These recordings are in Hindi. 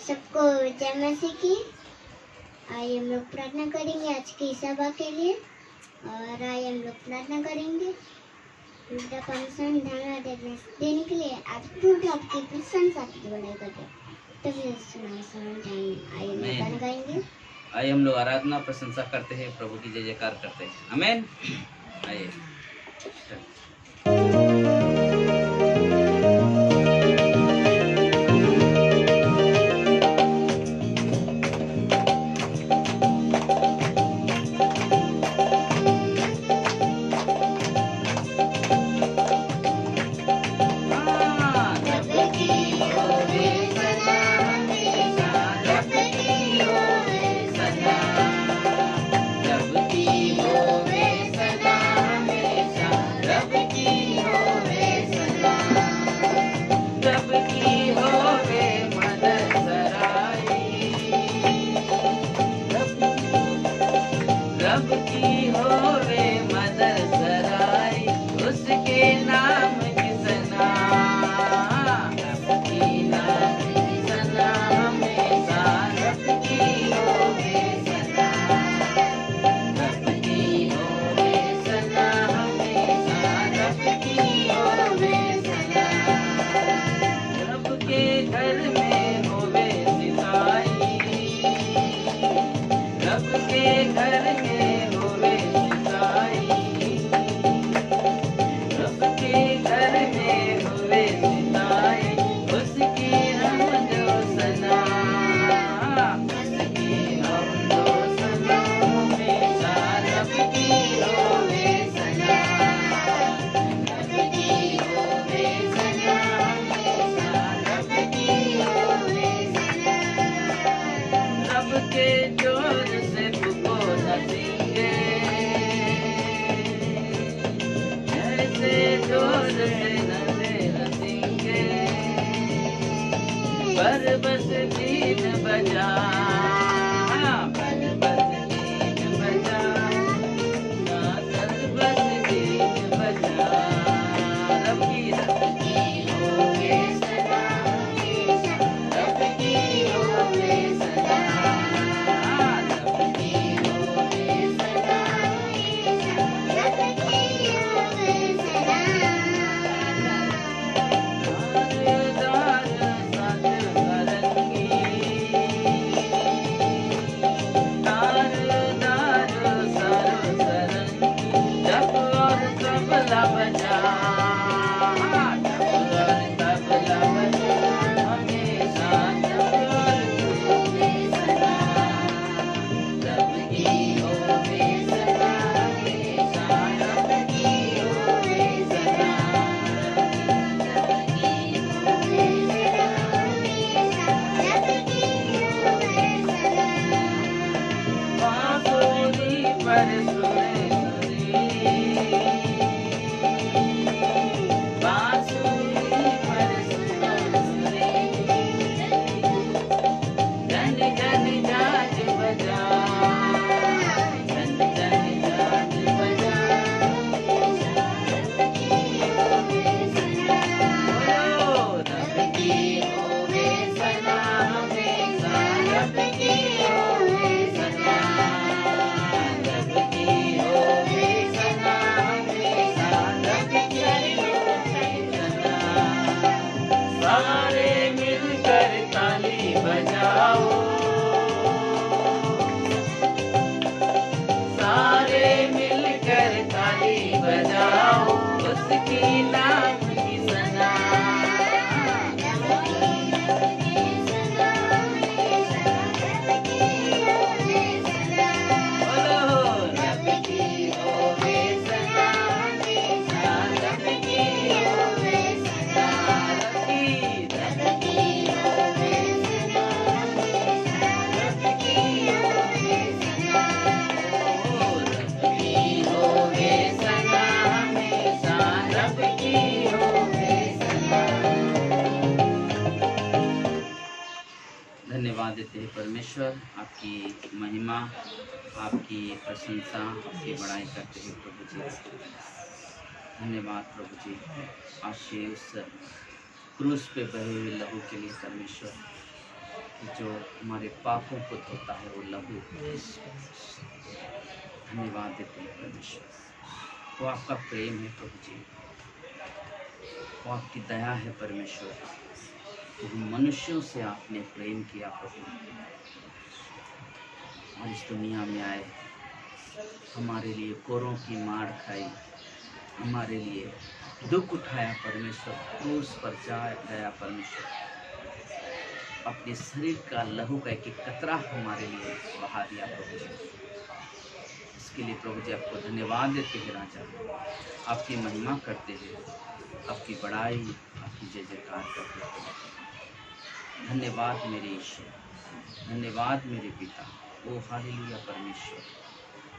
सबको जय मसीह की। आइए हम लोग प्रार्थना करेंगे आज की सभा के लिए। और आइए हम लोग प्रार्थना करेंगे पूरा परमेश्वर धन्यवाद देने के लिए। आज पूरा आपकी प्रशंसा की बड़ाई करके तभी आइए हम लोग गाना गाएंगे। आइए हम लोग आराधना प्रशंसा करते हैं, प्रभु की जय जयकार करते हैं। आमीन। आइए बस बीन बजा, बस बीन बजा, बस बीन बजा। रब की होवे सदा, रब की होवे सदा, रब की होवे सदा, रब की होवे सदा। धन्यवाद देते हैं परमेश्वर, आपकी महिमा, आपकी प्रशंसा, आपकी बड़ाई करते हैं प्रभु जी। धन्यवाद प्रभु जी, आज उस क्रूस पे बहे हुए लहू के लिए परमेश्वर। जो हमारे पापों को धोता है वो लहू। धन्यवाद देते हैं परमेश्वर, वो आपका प्रेम है प्रभु जी, वो आपकी दया है परमेश्वर, कि मनुष्यों से आपने प्रेम किया प्रभु, और इस दुनिया में आए, हमारे लिए कोरों की मार खाई, हमारे लिए दुख उठाया परमेश्वर, क्रूस पर गया परमेश्वर, अपने शरीर का लहू का एक एक कतरा हमारे लिए बहा दिया प्रभु जी। इसके लिए प्रभु जी आपको धन्यवाद देते हैं राजा, आपकी महिमा करते हैं, आपकी बड़ाई, आपकी जय जयकार करते हैं। धन्यवाद मेरे ईश्वर, धन्यवाद मेरे पिता। ओ हालेलुया परमेश्वर,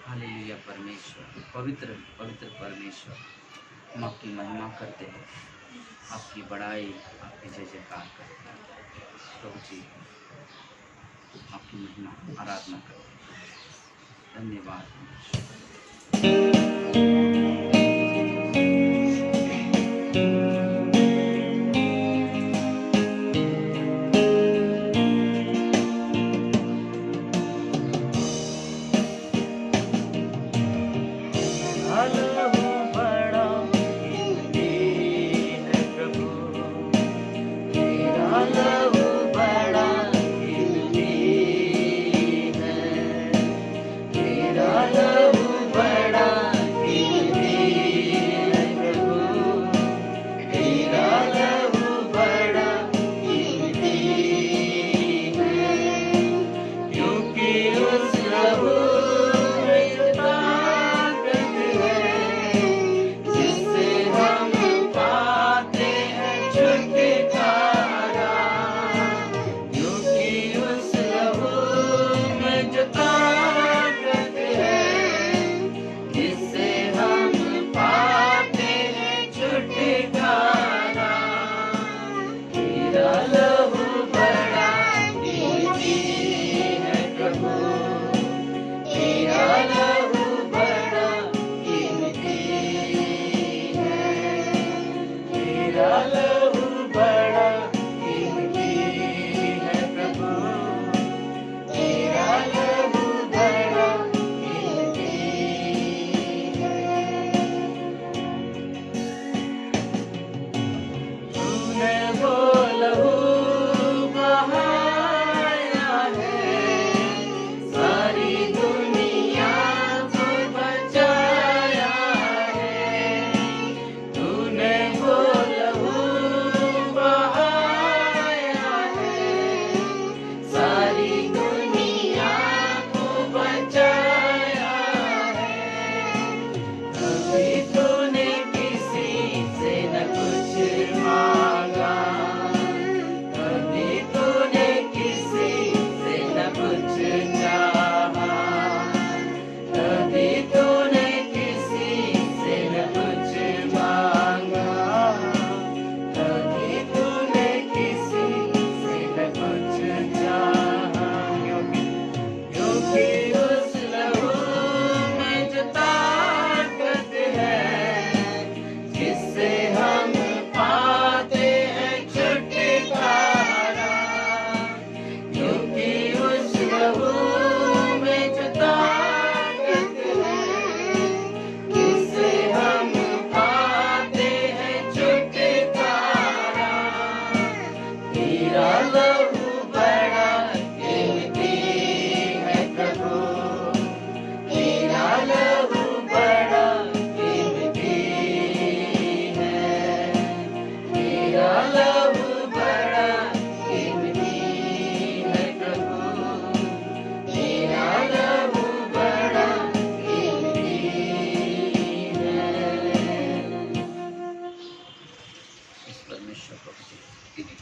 हालेलुया परमेश्वर, पवित्र पवित्र परमेश्वर, हम आपकी महिमा करते हैं, आपकी बड़ाई, आपकी जय जयकार करते हैं प्रभु जी, आपकी महिमा आराधना करते हैं। धन्यवाद।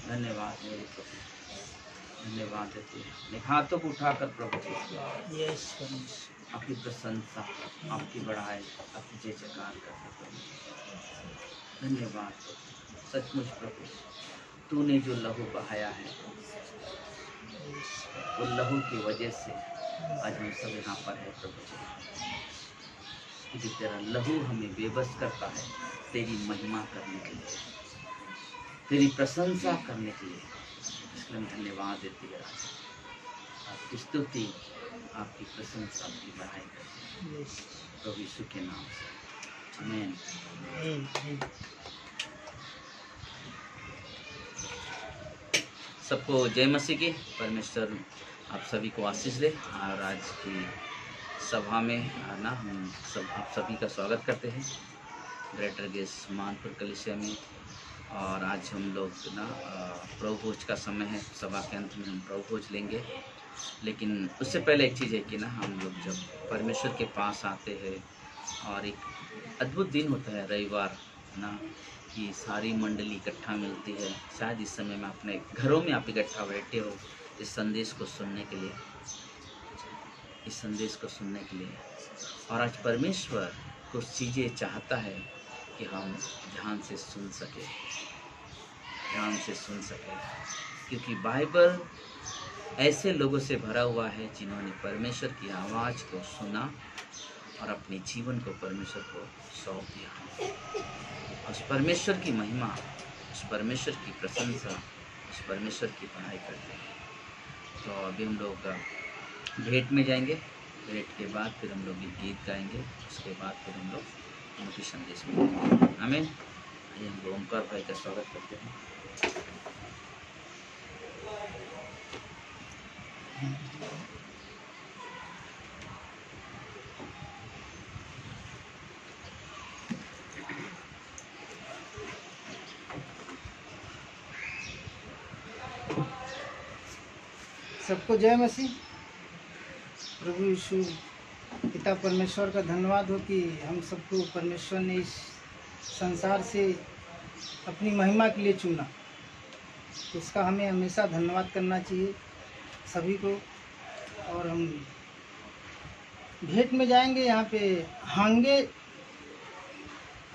धन्यवाद मेरे प्रभु, धन्यवाद देते हैं। हाथों को उठाकर प्रभु जी आपकी प्रशंसा, आपकी बढ़ाई, आपकी जय जयकार करते प्रभु। धन्यवाद प्रभु, सचमुच प्रभु, तूने जो लहू बहाया है, वो लहू की वजह से आज हम सब यहाँ पर है प्रभु जी। कि तेरा लहू हमें बेबस करता है तेरी महिमा करने के लिए, तेरी प्रशंसा करने के लिए, इसलिए हम धन्यवाद देते हैं राजा। आपकी स्तुति, आपकी प्रशंसा, आपकी बढ़ाई करते हैं प्रभु यीशु के नाम से, आमीन। सबको जय मसीह की। परमेश्वर आप सभी को आशीष दे। और आज की सभा में ना हम सब आप सभी का स्वागत करते हैं ग्रेटर गेस मानपुर कलीसिया में। और आज हम लोग ना प्रभु भोज का समय है, सभा के अंत में हम प्रभु भोज लेंगे। लेकिन उससे पहले एक चीज़ है कि ना हम लोग जब परमेश्वर के पास आते हैं और एक अद्भुत दिन होता है रविवार ना, कि सारी मंडली इकट्ठा मिलती है। शायद इस समय में अपने घरों में आप इकट्ठा बैठे हो इस संदेश को सुनने के लिए, इस संदेश को सुनने के लिए। और आज परमेश्वर कुछ चीज़ें चाहता है कि हम ध्यान से सुन सके, ध्यान से सुन सके, क्योंकि बाइबल ऐसे लोगों से भरा हुआ है जिन्होंने परमेश्वर की आवाज़ को सुना और अपने जीवन को परमेश्वर को सौंप दिया। उस परमेश्वर की महिमा, उस परमेश्वर की प्रशंसा, उस परमेश्वर की पढ़ाई करते हैं। तो अभी हम लोग भेंट में जाएंगे। भेंट के बाद फिर हम लोग एक गीत गाएंगे, उसके बाद फिर हम लोग उनकी संदेश में जाएंगे। आमीन। आइए हम लोग ओमकार भाई का स्वागत करते हैं। सबको जय मसीह। प्रभु यीशु पिता परमेश्वर का धन्यवाद हो कि हम सबको परमेश्वर ने इस संसार से अपनी महिमा के लिए चुना। तो उसका हमें हमेशा धन्यवाद करना चाहिए सभी को। और हम भेंट में जाएंगे। यहाँ पे हांगे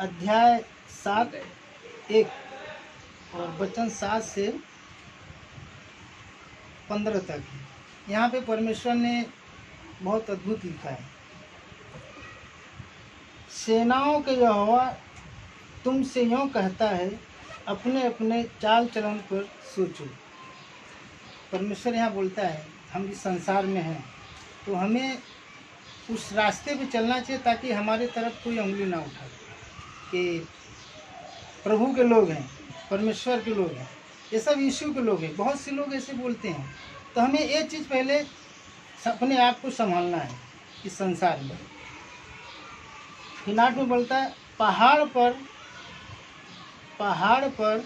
अध्याय 7:1 और वचन 7 से 15 तक है। यहाँ पे परमेश्वर ने बहुत अद्भुत लिखा है। सेनाओं के यहोवा तुमसे यूँ कहता है, अपने अपने चाल चलन पर सोचो। परमेश्वर यहाँ बोलता है हम इस संसार में हैं तो हमें उस रास्ते पे चलना चाहिए ताकि हमारे तरफ कोई उंगली ना उठाए कि प्रभु के लोग हैं, परमेश्वर के लोग हैं, ये सब यीशु के लोग हैं। बहुत से लोग ऐसे बोलते हैं। तो हमें ये चीज़ पहले अपने आप को संभालना है इस संसार में। हिनाट में बोलता है पहाड़ पर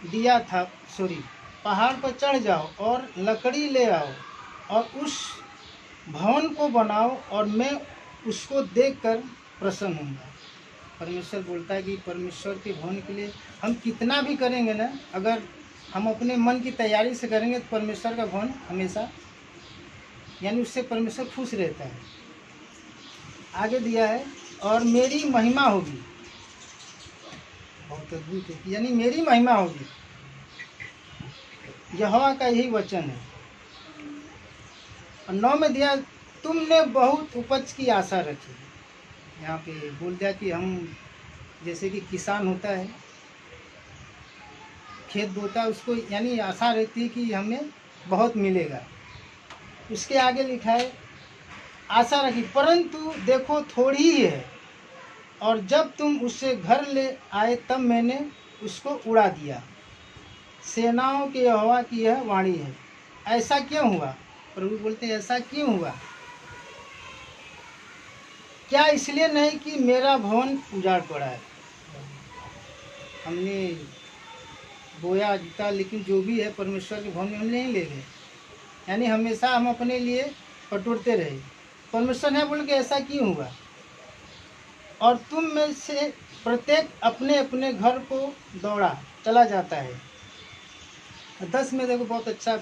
दिया था, पहाड़ पर चढ़ जाओ और लकड़ी ले आओ और उस भवन को बनाओ और मैं उसको देखकर प्रसन्न होऊंगा। परमेश्वर बोलता है कि परमेश्वर के भवन के लिए हम कितना भी करेंगे ना, अगर हम अपने मन की तैयारी से करेंगे तो परमेश्वर का भवन हमेशा, यानी उससे परमेश्वर खुश रहता है। आगे दिया है और मेरी महिमा होगी। बहुत अद्भुत है, यानी मेरी महिमा होगी। यहोवा का यही वचन है। और 9 में दिया तुमने बहुत उपज की आशा रखी। यहाँ पे बोल दिया कि हम जैसे कि किसान होता है, खेत बोता है, उसको यानी आशा रहती है कि हमें बहुत मिलेगा। उसके आगे लिखा है आशा रखी परंतु देखो थोड़ी ही है, और जब तुम उससे घर ले आए तब मैंने उसको उड़ा दिया। सेनाओं के यहोवा की यह वाणी है। ऐसा क्यों हुआ? प्रभु बोलते हैं ऐसा क्यों हुआ? क्या इसलिए नहीं कि मेरा भवन उजाड़ पड़ा है? हमने बोया जीता, लेकिन जो भी है परमेश्वर के भवन में हम नहीं ले गए। यानी हमेशा हम अपने लिए पटोरते रहे। परमेश्वर ने बोल के ऐसा क्यों हुआ? और तुम में से प्रत्येक अपने अपने घर को दौड़ा चला जाता है। 10 में देखो, बहुत अच्छा,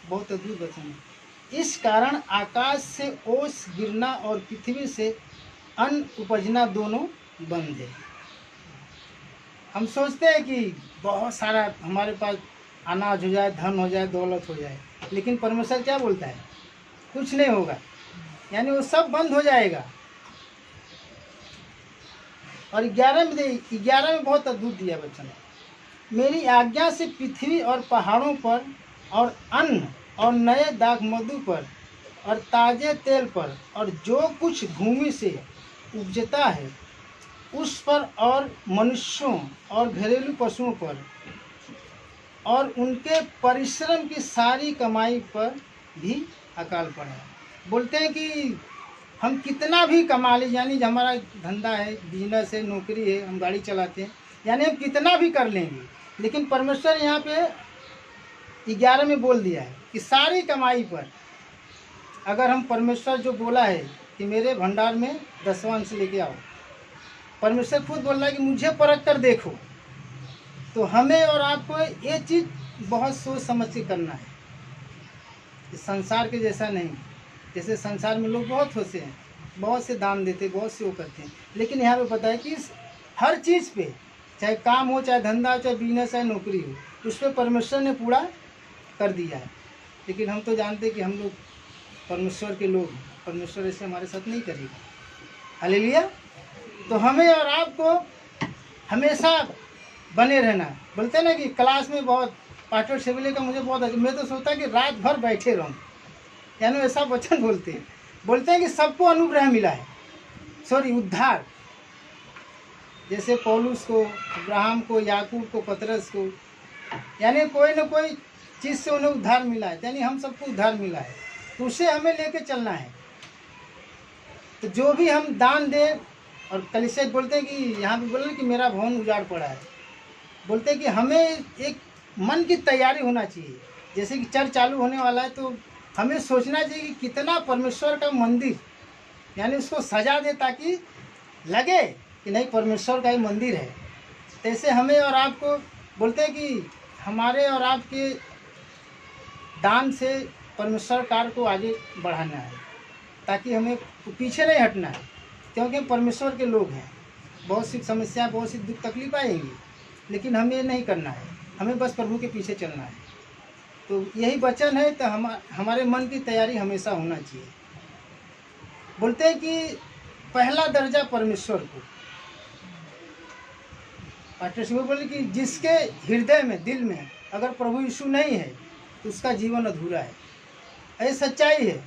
बहुत अद्भुत वचन है। इस कारण आकाश से ओस गिरना और पृथ्वी से अन्न उपजना दोनों बंद है। हम सोचते हैं कि बहुत सारा हमारे पास अनाज हो जाए, धन हो जाए, दौलत हो जाए, लेकिन परमेश्वर क्या बोलता है? कुछ नहीं होगा, यानी वो सब बंद हो जाएगा। और 11 में बहुत अद्भुत दिया वचन। मेरी आज्ञा से पृथ्वी और पहाड़ों पर और अन्न और नए दाख मधु पर और ताजे तेल पर और जो कुछ भूमि से उपजता है उस पर और मनुष्यों और घरेलू पशुओं पर और उनके परिश्रम की सारी कमाई पर भी अकाल पड़ा। बोलते हैं कि हम कितना भी कमा लें, यानी हमारा धंधा है, बिजनेस है, नौकरी है, हम गाड़ी चलाते हैं, यानी हम कितना भी कर लेंगे, लेकिन परमेश्वर यहाँ पे 11 में बोल दिया है कि सारी कमाई पर, अगर हम परमेश्वर जो बोला है कि मेरे भंडार में 10वां अंश लेके आओ, परमेश्वर खुद बोल रहा है कि मुझे परख कर देखो, तो हमें और आपको ये चीज़ बहुत सोच समझ के करना है। इस संसार के जैसा नहीं, जैसे संसार में लोग बहुत होते हैं, बहुत से दान देते, बहुत से वो करते हैं, लेकिन यहाँ पे पता है कि हर चीज़ पे, चाहे काम हो, चाहे धंधा हो, चाहे बिजनेस, चाहे नौकरी हो, उस पर परमेश्वर ने पूरा कर दिया है। लेकिन हम तो जानते हैं कि हम लोग परमेश्वर के लोग हैं, परमेश्वर ऐसे हमारे साथ नहीं करेगा। हालेलुया। तो हमें और आपको हमेशा बने रहना। बोलते हैं ना कि क्लास में बहुत पास्टर शेबले का मुझे बहुत अच्छा, मैं तो सोचता कि रात भर बैठे रहूँ, यानी ऐसा वचन बोलते हैं कि सबको अनुग्रह मिला है, सॉरी उद्धार, जैसे पौलुस को, अब्राहम को, याकूब को, पतरस को, यानी कोई न कोई चीज़ से उन्हें उद्धार मिला है, यानी हम सबको उद्धार मिला है, तो उसे हमें लेके चलना है। तो जो भी हम दान दें, और कलीसिया बोलते हैं कि यहाँ पे बोले कि मेरा भवन उजाड़ पड़ा है, बोलते हैं कि हमें एक मन की तैयारी होना चाहिए। जैसे कि चर्च चालू होने वाला है, तो हमें सोचना चाहिए कि कितना परमेश्वर का मंदिर, यानी उसको सजा दे ताकि लगे कि नहीं परमेश्वर का ही मंदिर है। ऐसे हमें और आपको बोलते हैं कि हमारे और आपके दान से परमेश्वर कार्य को आगे बढ़ाना है, ताकि हमें पीछे नहीं हटना है, क्योंकि हम परमेश्वर के लोग हैं। बहुत सी समस्या, बहुत सी दुख तकलीफ आएंगी, लेकिन हमें नहीं करना है, हमें बस प्रभु के पीछे चलना है। तो यही वचन है, तो हमारे मन की तैयारी हमेशा होना चाहिए। बोलते हैं कि पहला दर्जा परमेश्वर को, पास्टर शिव बोले कि जिसके हृदय में, दिल में अगर प्रभु यीशु नहीं है तो उसका जीवन अधूरा है। ये सच्चाई है।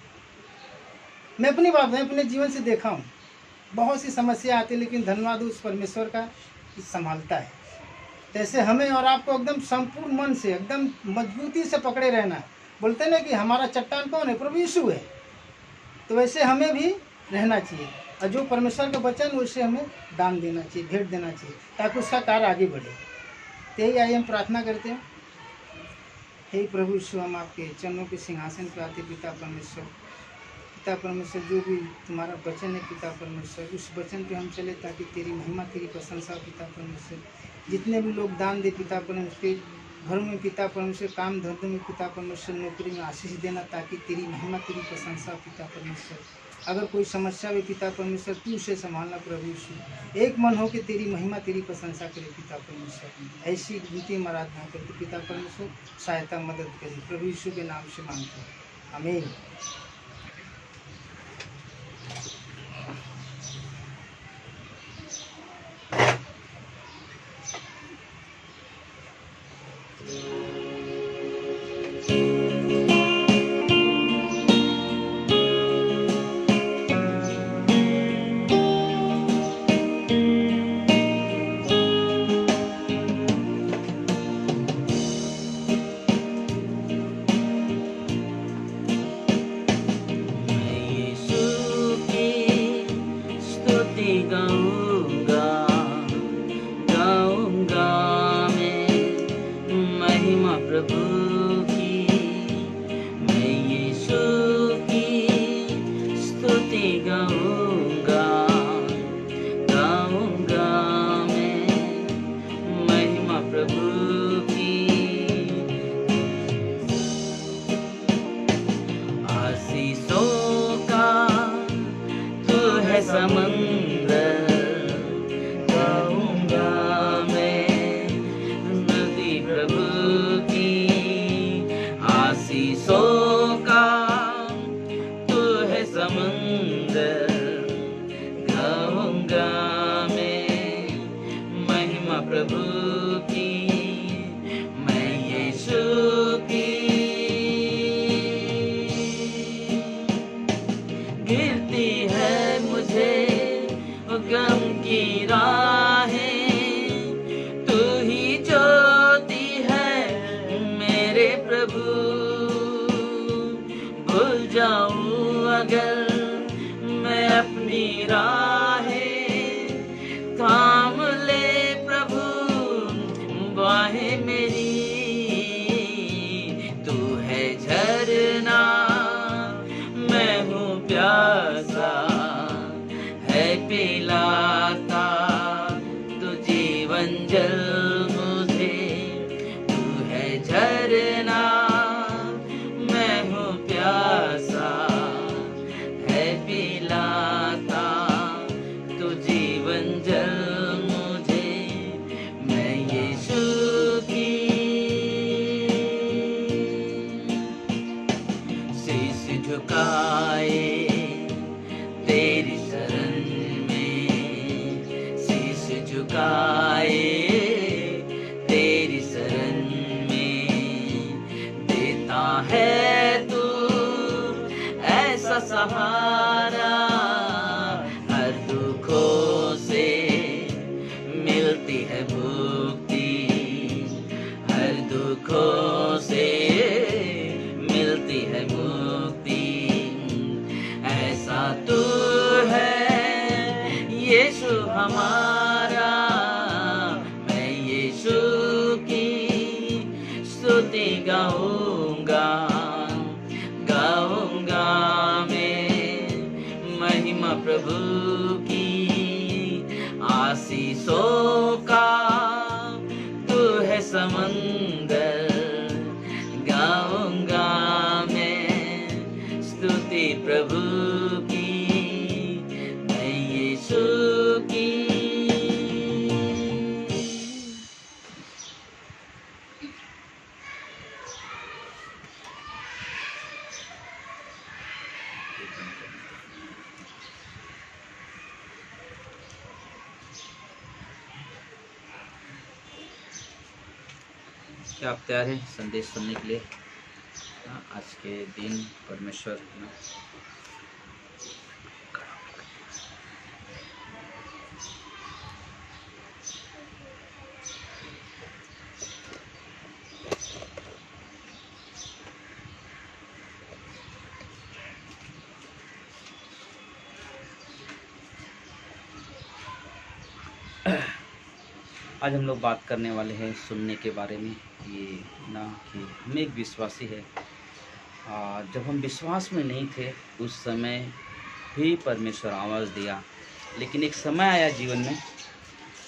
मैं अपनी बात, मैं अपने जीवन से देखा हूँ, बहुत सी समस्या आती है, लेकिन धन्यवाद उस परमेश्वर का संभालता है। जैसे हमें और आपको एकदम संपूर्ण मन से, एकदम मजबूती से पकड़े रहना है। बोलते हैं ना कि हमारा चट्टान कौन है? प्रभु यीशु है। तो वैसे हमें भी रहना चाहिए, और जो परमेश्वर का वचन वैसे हमें दान देना चाहिए, भेंट देना चाहिए, ताकि उसका कार्य आगे बढ़े। तो यही आइए हम प्रार्थना करते हैं। हे प्रभु यीशु, हम आपके चरणों के सिंहासन पर आते पिता परमेश्वर, पिता परमेश्वर, जो भी तुम्हारा वचन है पिता परमेश्वर, उस वचन पे हम चले ताकि तेरी महिमा, तेरी प्रशंसा पिता परमेश्वर। जितने भी लोग दान दे पिता परमेश्वर, घरों में पिता परमेश्वर, काम धंधों में पिता परमेश्वर, नौकरी में आशीष देना, ताकि तेरी महिमा, तेरी प्रशंसा पिता परमेश्वर। अगर कोई समस्या भी पिता परमेश्वर, तू उसे संभालना प्रभु यीशु। एक मन हो के तेरी महिमा, तेरी प्रशंसा करे पिता परमेश्वर। ऐसी विनती हम आराधना करते पिता परमेश्वर, सहायता मदद करें प्रभु यीशु के नाम से मांगते हैं, आमीन। मगर मैं अपनी राहें थाम ले प्रभु बाहें मेरी। तू है झरना मैं हूँ प्यासा, है पिलाता तू जीवन जल मुझे। तू है झरना मैं हूँ प्यासा, है पिलाता तू जीवन जल मुझे। मैं यीशु की शीश झुकाए तेरी शरण में, शीश झुकाए तेरी शरण में। देता है तू ऐसा सहारा, हर दुखों से मिलती है मुक्ति, हर दुखों से मिलती है मुक्ति। ऐसा तू है यीशु हमारा, मैं यीशु की स्तुति गाऊंगा, गाऊंगा मैं महिमा प्रभु की। आशीषों का तू है समंदर, गाऊंगा मैं स्तुति प्रभु की, मैं यीशु की। क्या आप तैयार हैं संदेश सुनने के लिए? आज के दिन परमेश्वर आज हम लोग बात करने वाले हैं सुनने के बारे में। ये ना कि हम एक विश्वासी है, जब हम विश्वास में नहीं थे उस समय भी परमेश्वर आवाज़ दिया, लेकिन एक समय आया जीवन में,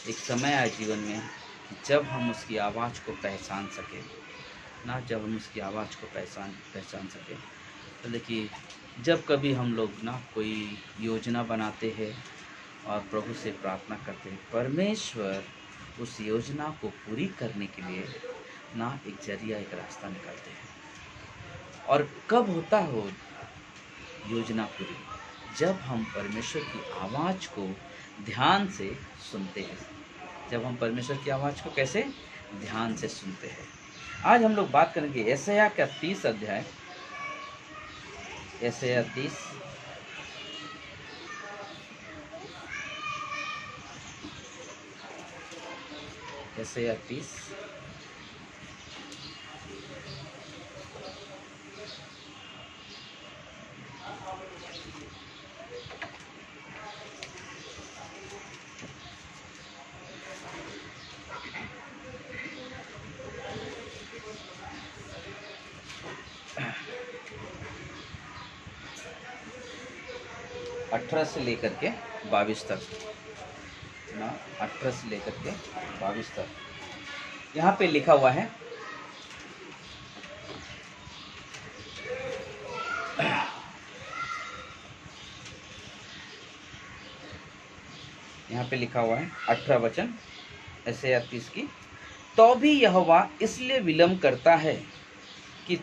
एक समय आया जीवन में जब हम उसकी आवाज़ को पहचान सके ना, जब हम उसकी आवाज़ को पहचान सके। तो देखिए, जब कभी हम लोग ना कोई योजना बनाते हैं और प्रभु से प्रार्थना करते हैं, परमेश्वर उस योजना को पूरी करने के लिए ना एक जरिया, एक रास्ता निकालते हैं। और कब होता हो योजना पूरी? जब हम परमेश्वर की आवाज़ को ध्यान से सुनते हैं, जब हम परमेश्वर की आवाज़ को कैसे ध्यान से सुनते हैं। आज हम लोग बात करेंगे यशायाह का 30 अध्याय, यशायाह 30 यशायाह 30 18 से लेकर के 22 तक ना, 18 से लेकर के 22 तक यहाँ पे लिखा हुआ है। यहाँ पे लिखा हुआ है 18 वचन यशायाह 30 की। तो भी यहोवा इसलिए विलम्ब करता है कि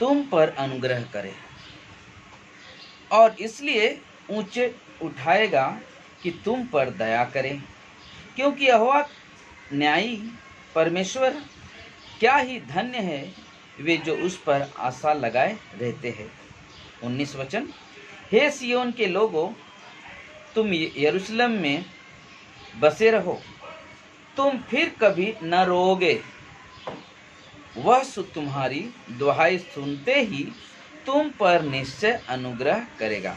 तुम पर अनुग्रह करे, और इसलिए ऊंचे उठाएगा कि तुम पर दया करे। क्योंकि यहोवा न्यायी परमेश्वर, क्या ही धन्य है वे जो उस पर आशा लगाए रहते हैं। 19 वचन, हे सियोन के लोगों, तुम यरूशलेम में बसे रहो, तुम फिर कभी न रोओगे। वह तुम्हारी दुहाई सुनते ही तुम पर निश्चय अनुग्रह करेगा।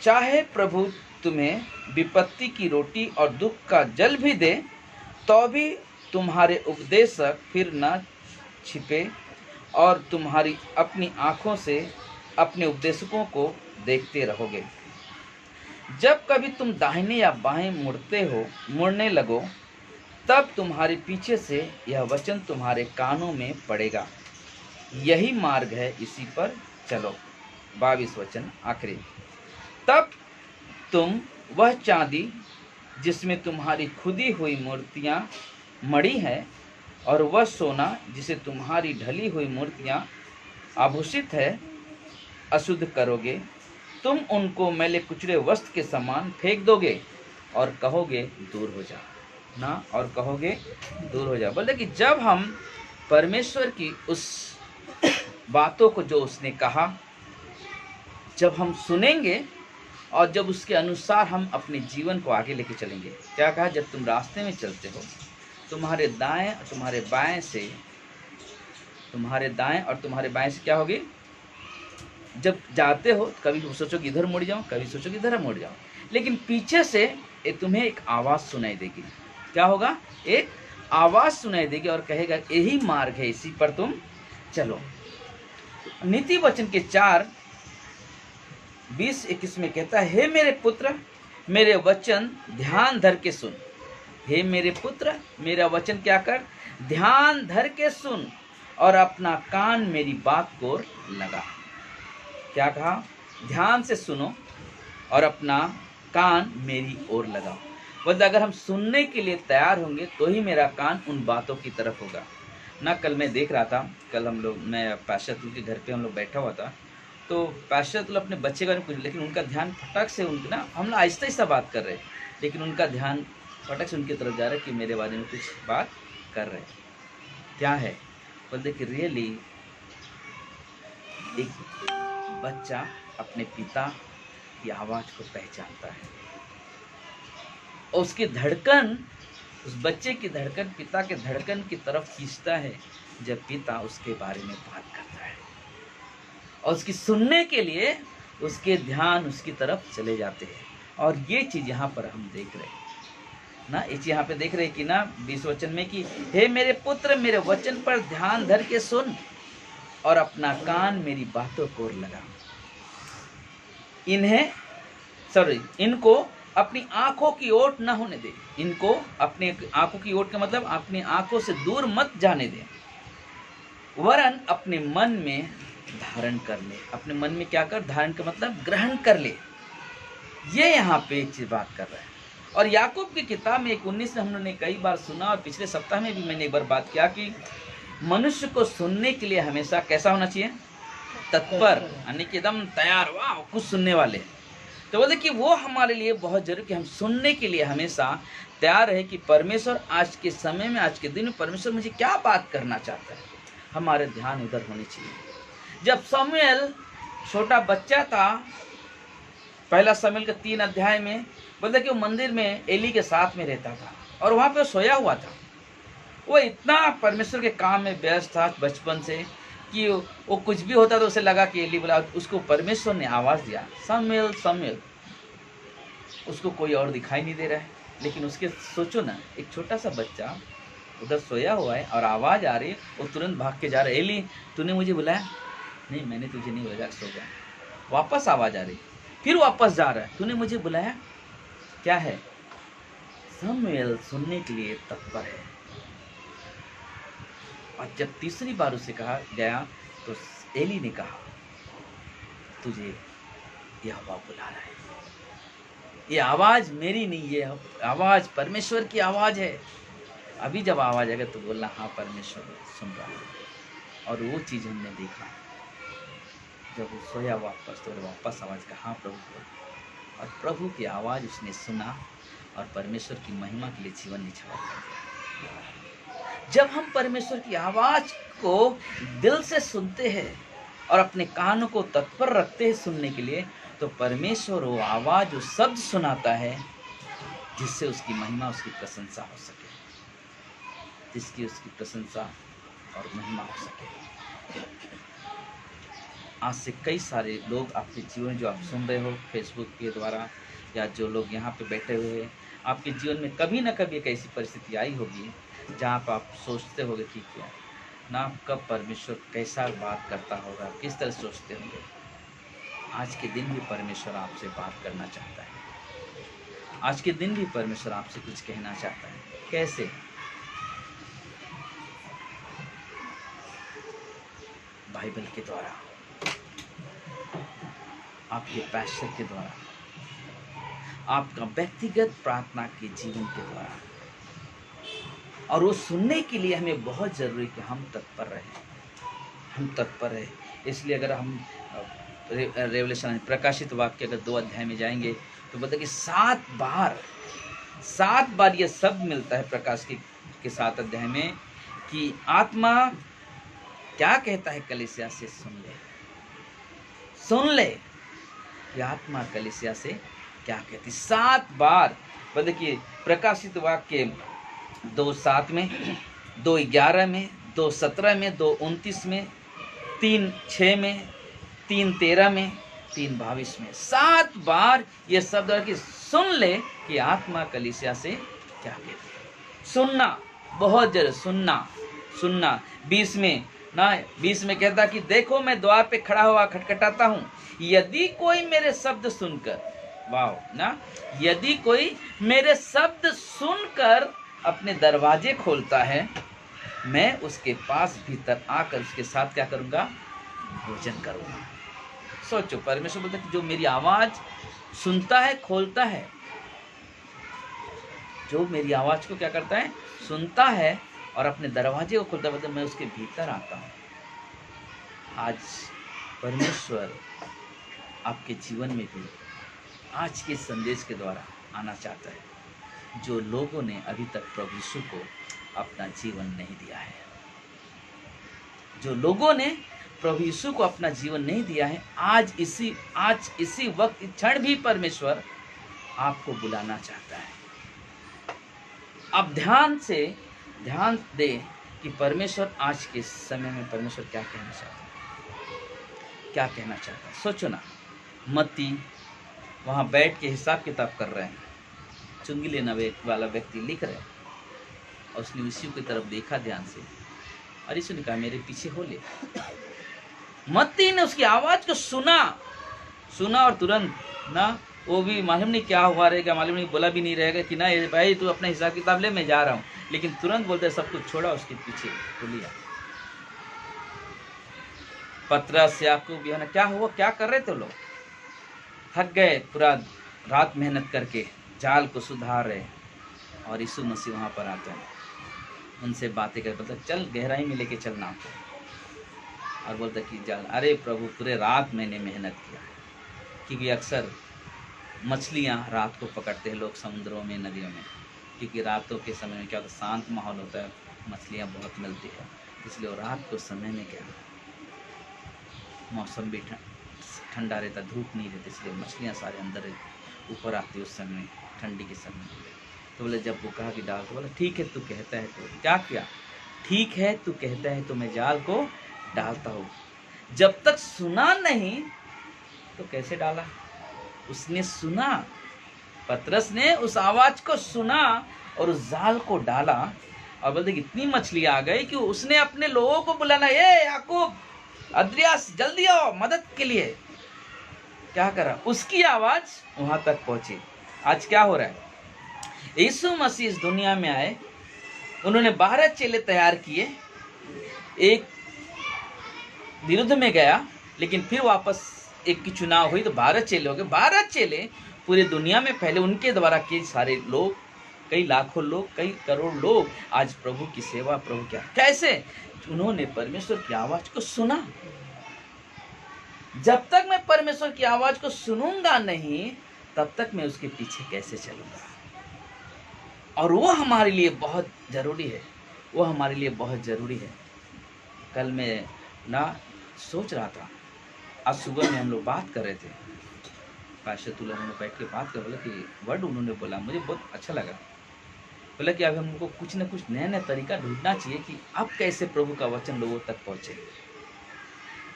चाहे प्रभु तुम्हें विपत्ति की रोटी और दुख का जल भी दे, तो भी तुम्हारे उपदेशक फिर न छिपे और तुम्हारी अपनी आंखों से अपने उपदेशकों को देखते रहोगे। जब कभी तुम दाहिने या बाएं मुड़ने लगो, तब तुम्हारे पीछे से यह वचन तुम्हारे कानों में पड़ेगा, यही मार्ग है, इसी पर चलो। 22 वचन आखिरी। तब तुम वह चांदी जिसमें तुम्हारी खुदी हुई मूर्तियां मड़ी हैं, और वह सोना जिसे तुम्हारी ढली हुई मूर्तियां आभूषित है, अशुद्ध करोगे। तुम उनको मैले कुचड़े वस्त्र के समान फेंक दोगे और कहोगे दूर हो जा ना, और कहोगे दूर हो जा। बोले कि जब हम परमेश्वर की उस बातों को जो उसने कहा, जब हम सुनेंगे और जब उसके अनुसार हम अपने जीवन को आगे लेके चलेंगे। क्या कहा? जब तुम रास्ते में चलते हो, तुम्हारे दाएं और तुम्हारे बाएं से, तुम्हारे दाएं और तुम्हारे बाएं से क्या होगी? जब जाते हो कभी सोचो कि इधर मुड़ जाओ, कभी सोचो कि इधर मुड़ जाओ, लेकिन पीछे से तुम्हें एक आवाज़ सुनाई देगी। क्या होगा? एक आवाज़ सुनाई देगी और कहेगा यही मार्ग है, इसी पर तुम चलो। नीति वचन के 4:20-21 में कहता है, हे मेरे पुत्र, मेरे वचन ध्यान धर के सुन। हे मेरे पुत्र, मेरा वचन क्या कर? ध्यान धर के सुन और अपना कान मेरी बात को लगा। क्या कहा? ध्यान से सुनो और अपना कान मेरी ओर लगाओ। मतलब अगर हम सुनने के लिए तैयार होंगे तो ही मेरा कान उन बातों की तरफ होगा ना। कल मैं देख रहा था, मैं पाशातुल के घर पे हम लोग बैठा हुआ था, तो पाशातुल अपने बच्चे का कुछ, लेकिन उनका ध्यान फटक से उनके ना, हम लोग आहिस्ता आहिस्ता बात कर रहे, लेकिन उनका ध्यान फटक से उनकी तरफ जा रहा है कि मेरे बारे में कुछ बात कर रहे। क्या है? बोलते कि रियली एक बच्चा अपने पिता की आवाज़ को पहचानता है और उसकी धड़कन, उस बच्चे की धड़कन पिता के धड़कन की तरफ खींचता है जब पिता उसके बारे में बात करता है, और उसकी सुनने के लिए उसके ध्यान उसकी तरफ चले जाते हैं। और ये चीज़ यहाँ पर हम देख रहे हैं ना, इस यहाँ पे देख रहे हैं कि ना 20 वचन में कि हे मेरे पुत्र, मेरे वचन पर ध्यान धर के सुन और अपना कान मेरी बातों को लगा। इनको अपनी आंखों की ओट न होने दे। इनको अपने आंखों की ओट का मतलब अपनी आंखों से दूर मत जाने दे, वरन अपने मन में धारण कर ले। अपने मन में क्या कर? धारण का मतलब ग्रहण कर ले। ये यहाँ पे एक चीज बात कर रहा है। और याकूब की किताब में 19 में हमने कई बार सुना, और पिछले सप्ताह में भी मैंने एक बार बात किया कि मनुष्य को सुनने के लिए हमेशा कैसा होना चाहिए? तत्पर, यानी कि एकदम तैयार, वाह कुछ सुनने वाले। तो बोलते कि वो हमारे लिए बहुत जरूरी कि हम सुनने के लिए हमेशा तैयार रहे कि परमेश्वर आज के समय में, आज के दिन में परमेश्वर मुझे क्या बात करना चाहता है। हमारे ध्यान उधर होने चाहिए। जब शमूएल छोटा बच्चा था, पहला शमूएल के 3 अध्याय में बोलते कि वो मंदिर में एली के साथ में रहता था और वहाँ पे सोया हुआ था। वो इतना परमेश्वर के काम में व्यस्त था बचपन से कि वो कुछ भी होता तो उसे लगा कि एली बोला, उसको परमेश्वर ने आवाज़ दिया, शमूएल शमूएल। उसको कोई और दिखाई नहीं दे रहा है, लेकिन उसके सोचो ना, एक छोटा सा बच्चा उधर सोया हुआ है और आवाज़ आ रही है, वो तुरंत भाग के जा रहा है, एली तूने मुझे बुलाया? नहीं, मैंने तुझे नहीं बुलाया, सो गया। वापस आवाज़ आ रही, फिर वापस जा रहा है, तूने मुझे बुलाया? क्या है? शमूएल सुनने के लिए तत्पर है। और जब तीसरी बार उसे कहा गया तो एली ने कहा, तुझे यहोवा बुला रहा है। ये आवाज़ मेरी नहीं, ये आवाज़ परमेश्वर की आवाज़ है। अभी जब आवाज़ आएगा तो बोलना, हाँ परमेश्वर सुन रहा है। और वो चीज़ हमने देखा, जब वो सोया वापस तो वापस आवाज़ का, हाँ प्रभु। और प्रभु की आवाज़ उसने सुना और परमेश्वर की महिमा के लिए जीवन निछावर कर दिया। जब हम परमेश्वर की आवाज़ को दिल से सुनते हैं और अपने कानों को तत्पर रखते हैं सुनने के लिए, तो परमेश्वर वो आवाज़, वो शब्द सुनाता है जिससे उसकी महिमा, उसकी प्रशंसा हो सके, जिसकी उसकी प्रशंसा और महिमा हो सके। आज से कई सारे लोग आपके जीवन जो आप सुन रहे हो फेसबुक के द्वारा, या जो लोग यहाँ पे बैठे हुए हैं, आपके जीवन में कभी ना कभी एक ऐसी परिस्थिति आई होगी जहाँ पर आप सोचते होंगे कि क्या ना, कब परमेश्वर कैसा बात करता होगा, किस तरह सोचते होंगे। आज के दिन भी परमेश्वर आपसे बात करना चाहता है। आज के दिन भी परमेश्वर आपसे कुछ कहना चाहता है। कैसे? बाइबल के द्वारा, आपके पैस्टर के द्वारा, आपका व्यक्तिगत प्रार्थना के जीवन के द्वारा। और वो सुनने के लिए हमें बहुत ज़रूरी है कि हम तत्पर रहें, हम तत्पर रहें। इसलिए अगर हम रेवलेशन प्रकाशित वाक्य अगर 2 अध्याय में जाएंगे तो बोलते कि 7 बार ये शब्द मिलता है प्रकाश के 7 अध्याय में कि आत्मा क्या कहता है कलीसिया से, सुन ले कि आत्मा कलीसिया से क्या कहती। 7 बार बोलते कि प्रकाशित वाक्य 2:7 में, 2:11 में, 2:17 में, 2:29 में, 3:6 में, 3:13 में, 3:22 में, 7 बार ये शब्द है कि सुन ले कि आत्मा कलीसिया से क्या कहती है। सुनना बहुत जरूरी, सुनना। 20 में कहता कि देखो मैं द्वार पे खड़ा हुआ खटखटाता हूँ, यदि कोई मेरे शब्द सुनकर, वाह ना, यदि कोई मेरे शब्द सुनकर अपने दरवाजे खोलता है, मैं उसके पास भीतर आकर उसके साथ क्या करूँगा, भोजन करूँगा। सोचो, परमेश्वर बोलता है कि जो मेरी आवाज़ सुनता है, खोलता है, जो मेरी आवाज़ को क्या करता है, सुनता है और अपने दरवाजे को खोलता है, मैं उसके भीतर आता हूँ। आज परमेश्वर आपके जीवन में भी आज के संदेश के द्वारा आना चाहता है। जो लोगों ने अभी तक प्रभु यीशु को अपना जीवन नहीं दिया है, जो लोगों ने प्रभु यीशु को अपना जीवन नहीं दिया है, आज इसी वक्त क्षण भी परमेश्वर आपको बुलाना चाहता है। अब ध्यान दे कि परमेश्वर आज के समय में परमेश्वर क्या कहना चाहता है, सोचो ना। मत्ती वहाँ बैठ के हिसाब किताब कर रहे हैं, चुंगी लेना वाला व्यक्ति लिख रहे हैं, और उसने यीशु की तरफ देखा ध्यान से, और यीशु ने कहा मेरे पीछे हो ले। मत्ती ने उसकी आवाज़ को सुना और तुरंत ना, वो भी मालूम नहीं क्या हुआ रहेगा, मालूम नहीं, बोला भी नहीं रहेगा कि ना ये भाई तू अपना हिसाब किताब ले, मैं जा रहा हूँ, लेकिन तुरंत बोलते सब कुछ छोड़ा, उसके पीछे हो लिया। पतरस, याकूब, यूहन्ना, क्या हुआ, क्या कर रहे थे लोग? थक गए, पूरा रात मेहनत करके जाल को सुधार रहे, और यीशु मसीह वहाँ पर आते हैं, उनसे बातें कर, मतलब चल गहराई में लेके चलना आपको, और बोलते कि जाल, अरे प्रभु पूरे रात मैंने मेहनत किया, क्योंकि अक्सर मछलियाँ रात को पकड़ते हैं लोग समुद्रों में, नदियों में, क्योंकि रातों के समय में क्या होता है, शांत माहौल होता है, मछलियाँ बहुत मिलती है, इसलिए रात को समय में क्या मौसम भी ठंडा रहता, धूप नहीं रहती, इसलिए मछलियाँ सारे अंदर ऊपर आती उस समय, ठंडी के समय। तो बोले जब वो कहा कि डाल, तो बोला ठीक है तू कहता है, तो क्या किया, ठीक है तू कहता है तो मैं जाल को डालता हूँ। जब तक सुना नहीं तो कैसे डाला? उसने सुना, पतरस ने उस आवाज को सुना और उस जाल को डाला, और बोलते इतनी मछली आ गई कि उसने अपने लोगों को बुलाना, ये याकूब, अद्रियास, जल्दी आओ मदद के लिए। क्या करा, उसकी आवाज वहां तक पहुंची। आज क्या हो रहा है, यीशु मसीह इस दुनिया में आए, उन्होंने 12 चेले तैयार किए, एक विरुद्ध में गया, लेकिन फिर वापस एक की चुनाव हुई तो 12 चेले हो गए। 12 चेले पूरी दुनिया में पहले उनके द्वारा किए सारे लोग, कई लाखों लोग, कई करोड़ लोग आज प्रभु की सेवा, प्रभु क्या, कैसे उन्होंने परमेश्वर की आवाज को सुना। जब तक मैं परमेश्वर की आवाज को सुनूंगा नहीं, तब तक मैं उसके पीछे कैसे चलूंगा। और वो हमारे लिए बहुत जरूरी है, वो हमारे लिए बहुत जरूरी है। कल मैं ना सोच रहा था, आज सुबह में हम लोग बात कर रहे थे, पाशा तुला हम लोग बैठ के बात कर रहे थे कि वर्ड उन्होंने बोला, मुझे बहुत अच्छा लगा। बोला कि अब हमको कुछ ना कुछ नया नया तरीका ढूंढना चाहिए कि अब कैसे प्रभु का वचन लोगों तक पहुंचे,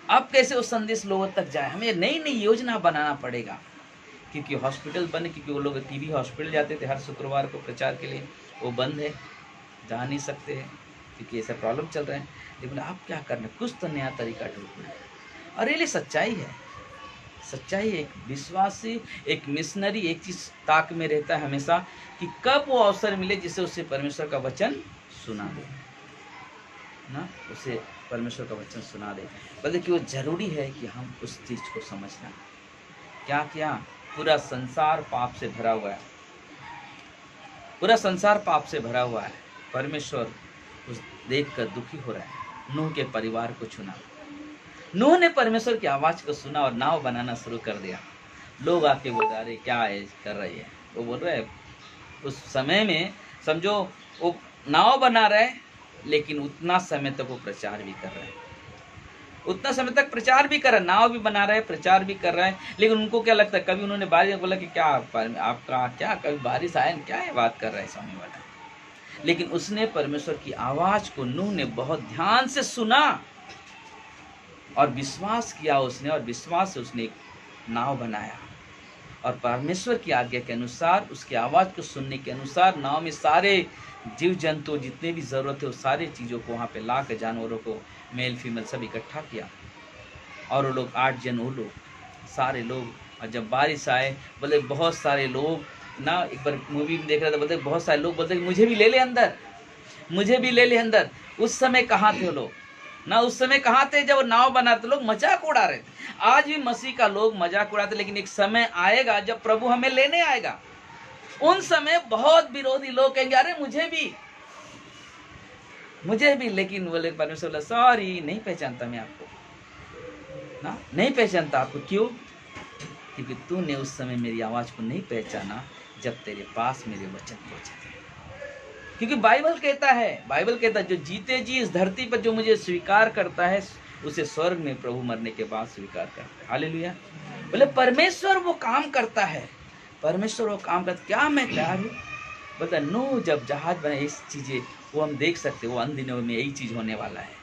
अब कैसे वो संदेश लोगों तक जाए। हमें नई नई योजना बनाना पड़ेगा, क्योंकि हॉस्पिटल बंद, क्योंकि वो लोग टीबी हॉस्पिटल जाते थे हर शुक्रवार को प्रचार के लिए, वो बंद है, जा नहीं सकते हैं क्योंकि ऐसा प्रॉब्लम चल रहा है। लेकिन अब क्या करना, कुछ तो नया तरीका ढूंढना है। और ये सच्चाई है, सच्चाई एक विश्वासी, एक मिशनरी एक चीज ताक में रहता है हमेशा कि कब वो अवसर मिले जिसे उसे परमेश्वर का वचन सुना दे ना, उसे परमेश्वर का वचन सुना दे। बोले कि वो जरूरी है कि हम उस चीज को समझना। क्या क्या, पूरा संसार पाप से भरा हुआ है, पूरा संसार पाप से भरा हुआ है। परमेश्वर उस देख कर दुखी हो रहा है। नूह के परिवार को चुना, नूह ने परमेश्वर की आवाज को सुना और नाव बनाना शुरू कर दिया। लोग आके बोल रहे क्या है कर रही है, वो बोल रहे उस समय में समझो वो नाव बना रहे, लेकिन उतना समय तक वो प्रचार भी कर रहे हैं, उतना समय तक प्रचार भी कर रहा है, नाव भी बना रहे हैं, प्रचार भी कर रहे हैं। लेकिन उनको क्या लगता है, कभी उन्होंने बारिश बोला कि क्या आपका क्या कभी बारिश आए, क्या है बात कर रहा है सामने वाला। लेकिन उसने परमेश्वर की आवाज को नूह ने बहुत ध्यान से सुना और विश्वास किया उसने, और विश्वास से उसने एक नाव बनाया और परमेश्वर की आज्ञा के अनुसार, उसकी आवाज को सुनने के अनुसार नाव में सारे जीव जंतु जितने भी जरूरत है वो सारी चीज़ों को वहाँ पे ला के, जानवरों को मेल फीमेल सब इकट्ठा किया। और वो लोग 8 जन, वो लोग सारे लोग, और जब बारिश आए बोले बहुत सारे लोग ना, एक बार मूवी में देख रहा था, बोलते बहुत सारे लोग बोलते मुझे भी ले ले अंदर, मुझे भी ले ले अंदर। उस समय कहाँ थे वो लोग ना, उस समय कहाँ थे जब नाव बना रहे, लोग मजाक उड़ा रहे थे। आज भी मसीह का लोग मजाक उड़ाते, लेकिन एक समय आएगा जब प्रभु हमें लेने आएगा, उन समय बहुत विरोधी लोग कहेंगे अरे मुझे भी। लेकिन बोले परमेश्वर बोला सॉरी, नहीं पहचानता मैं आपको ना, नहीं पहचानता आपको। क्यों? क्योंकि तूने उस समय मेरी आवाज को नहीं पहचाना जब तेरे पास मेरे वचन पहुंचे थे। क्योंकि बाइबल कहता है जो जीते जी इस धरती पर जो मुझे स्वीकार करता है उसे स्वर्ग में प्रभु मरने के बाद स्वीकार करता है। हालेलुया। बोले परमेश्वर वो काम करता है, परमेश्वर वो काम करता। क्या मैं तैयार हूँ? बोलता नूह जब जहाज बने, इस चीजें वो हम देख सकते, वो अन दिनों में यही चीज होने वाला है।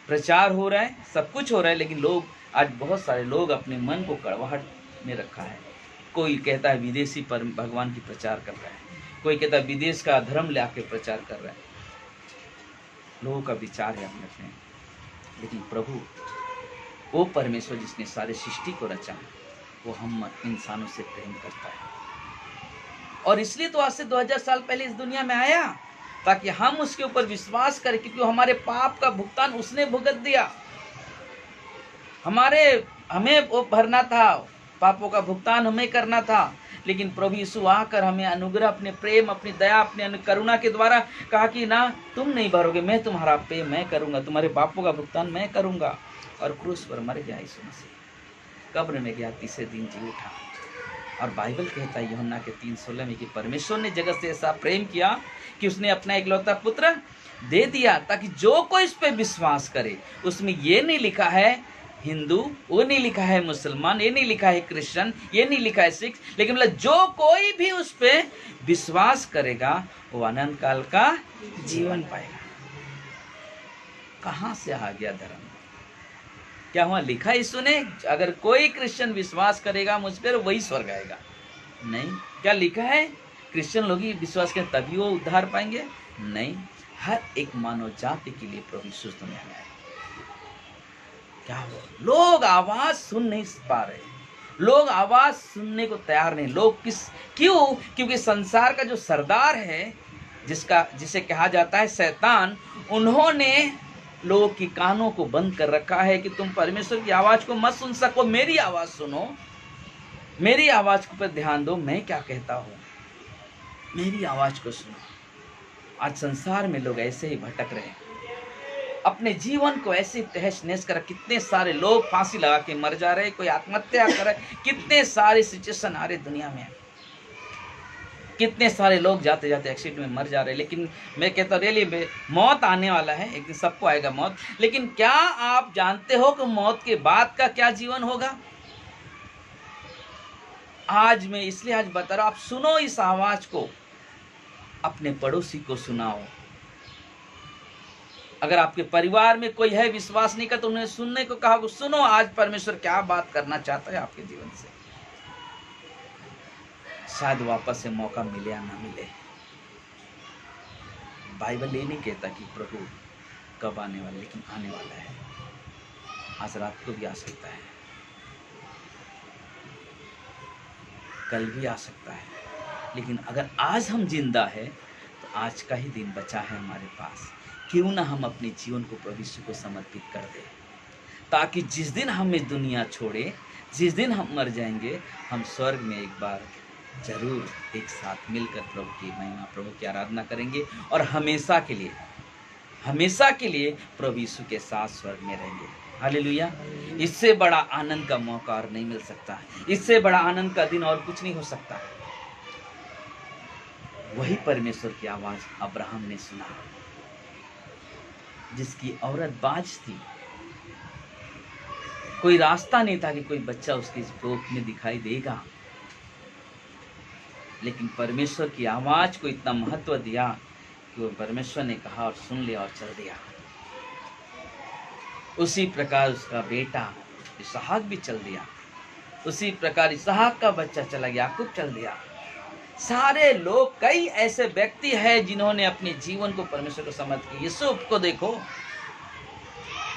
प्रचार हो रहा है, सब कुछ हो रहा है, लेकिन लोग आज बहुत सारे लोग अपने मन को कड़वाहट में रखा है। कोई कहता है विदेशी पर भगवान की प्रचार कर रहा है, कोई कहता है विदेश का धर्म ले आके प्रचार कर रहा है। लोगों का विचार है अपने अपने, लेकिन प्रभु वो परमेश्वर जिसने सारे सृष्टि को रचा, वो हम इंसानों से प्रेम करता है। और इसलिए तो आज से 2000 साल पहले इस दुनिया में आया, ताकि हम उसके ऊपर विश्वास करें, क्योंकि हमारे पाप का भुगतान उसने भुगत दिया। हमें वो भरना था, पापों का भुगतान हमें करना था, लेकिन प्रभु यीशु आकर हमें अनुग्रह, अपने प्रेम, अपनी दया, अपने करुणा के द्वारा कहा कि ना तुम नहीं भरोगे, मैं तुम्हारा पे मैं करूंगा, तुम्हारे पापों का भुगतान मैं करूंगा। और क्रूस पर मर गया यीशु मसीह, कब्र में गया, तीसरे दिन जी उठा। और बाइबल कहता है यूहन्ना के 3:16 में कि परमेश्वर ने जगत से ऐसा प्रेम किया कि उसने अपना इकलौता पुत्र दे दिया, ताकि जो कोई इस पे विश्वास करे। उसमें ये नहीं लिखा है हिंदू, वो नहीं लिखा है मुसलमान, ये नहीं लिखा है क्रिश्चियन, ये नहीं लिखा है सिख, लेकिन मतलब जो कोई भी उस पे विश्वास करेगा वो अनंत काल का जीवन पाएगा। कहाँ से आ गया धर्म? क्या वहाँ लिखा यीशु ने अगर कोई क्रिश्चियन विश्वास करेगा मुझ पर वही स्वर्ग आएगा? नहीं। क्या लिखा है क्रिश्चियन लोग ही विश्वास करें तभी वो उद्धार पाएंगे? नहीं। हर एक मानव जाति के लिए प्रभु यीशु दुनिया में आए। क्या हो, लोग आवाज सुन नहीं पा रहे, लोग आवाज सुनने को तैयार नहीं। लोग क्यों? क्योंकि संसार का जो सरदार है, जिसे कहा जाता है शैतान, उन्होंने लोगों की कानों को बंद कर रखा है कि तुम परमेश्वर की आवाज को मत सुन सको। मेरी आवाज सुनो, मेरी आवाज पर ध्यान दो, मैं क्या कहता हूँ, मेरी आवाज को सुनो। आज संसार में लोग ऐसे ही भटक रहे हैं, अपने जीवन को ऐसे तहस नहस कर। कितने सारे लोग फांसी लगा के मर जा रहे, कोई आत्महत्या कर रहे, कितने सारे सिचुएशन आ रहे दुनिया में, कितने सारे लोग जाते जाते एक्सीडेंट में मर जा रहे। लेकिन मैं कहता हूँ रियली मौत आने वाला है, एक दिन सबको आएगा मौत। लेकिन क्या आप जानते हो कि मौत के बाद का क्या जीवन होगा? आज मैं इसलिए आज बता रहा हूँ, आप सुनो इस आवाज को, अपने पड़ोसी को सुनाओ। अगर आपके परिवार में कोई है विश्वास नहीं करता, तो उन्हें सुनने को कहा, सुनो आज परमेश्वर क्या बात करना चाहता है आपके जीवन से। शायद वापस से मौका मिले या ना मिले। बाइबल ये नहीं कहता कि प्रभु कब आने वाला, लेकिन आने वाला है। आज रात को भी आ सकता है, कल भी आ सकता है, लेकिन अगर आज हम जिंदा है तो आज का ही दिन बचा है हमारे पास। क्यों ना हम अपने जीवन को प्रभु यीशु को समर्पित कर दें, ताकि जिस दिन हमें दुनिया छोड़े, जिस दिन हम मर जाएंगे, हम स्वर्ग में एक बार जरूर एक साथ मिलकर प्रभु की महिमा, प्रभु की आराधना करेंगे और हमेशा के लिए प्रभु यीशु के साथ स्वर्ग में रहेंगे। हालेलुया। इससे बड़ा आनंद का मौका और नहीं मिल सकता, इससे बड़ा आनंद का दिन और कुछ नहीं हो सकता। वही परमेश्वर की आवाज अब्राहम ने सुना, जिसकी औरत बाज थी। कोई रास्ता नहीं था कि कोई बच्चा उसकी कोख में दिखाई देगा, लेकिन परमेश्वर की आवाज को इतना महत्व दिया कि वो परमेश्वर ने कहा और सुन लिया और चल दिया। उसी प्रकार उसका बेटा इसहाक भी चल दिया, उसी प्रकार इसहाक का बच्चा चला गया, याकूब चल दिया। सारे लोग, कई ऐसे व्यक्ति हैं जिन्होंने अपने जीवन को परमेश्वर को समर्पित किया। यूसुफ को देखो,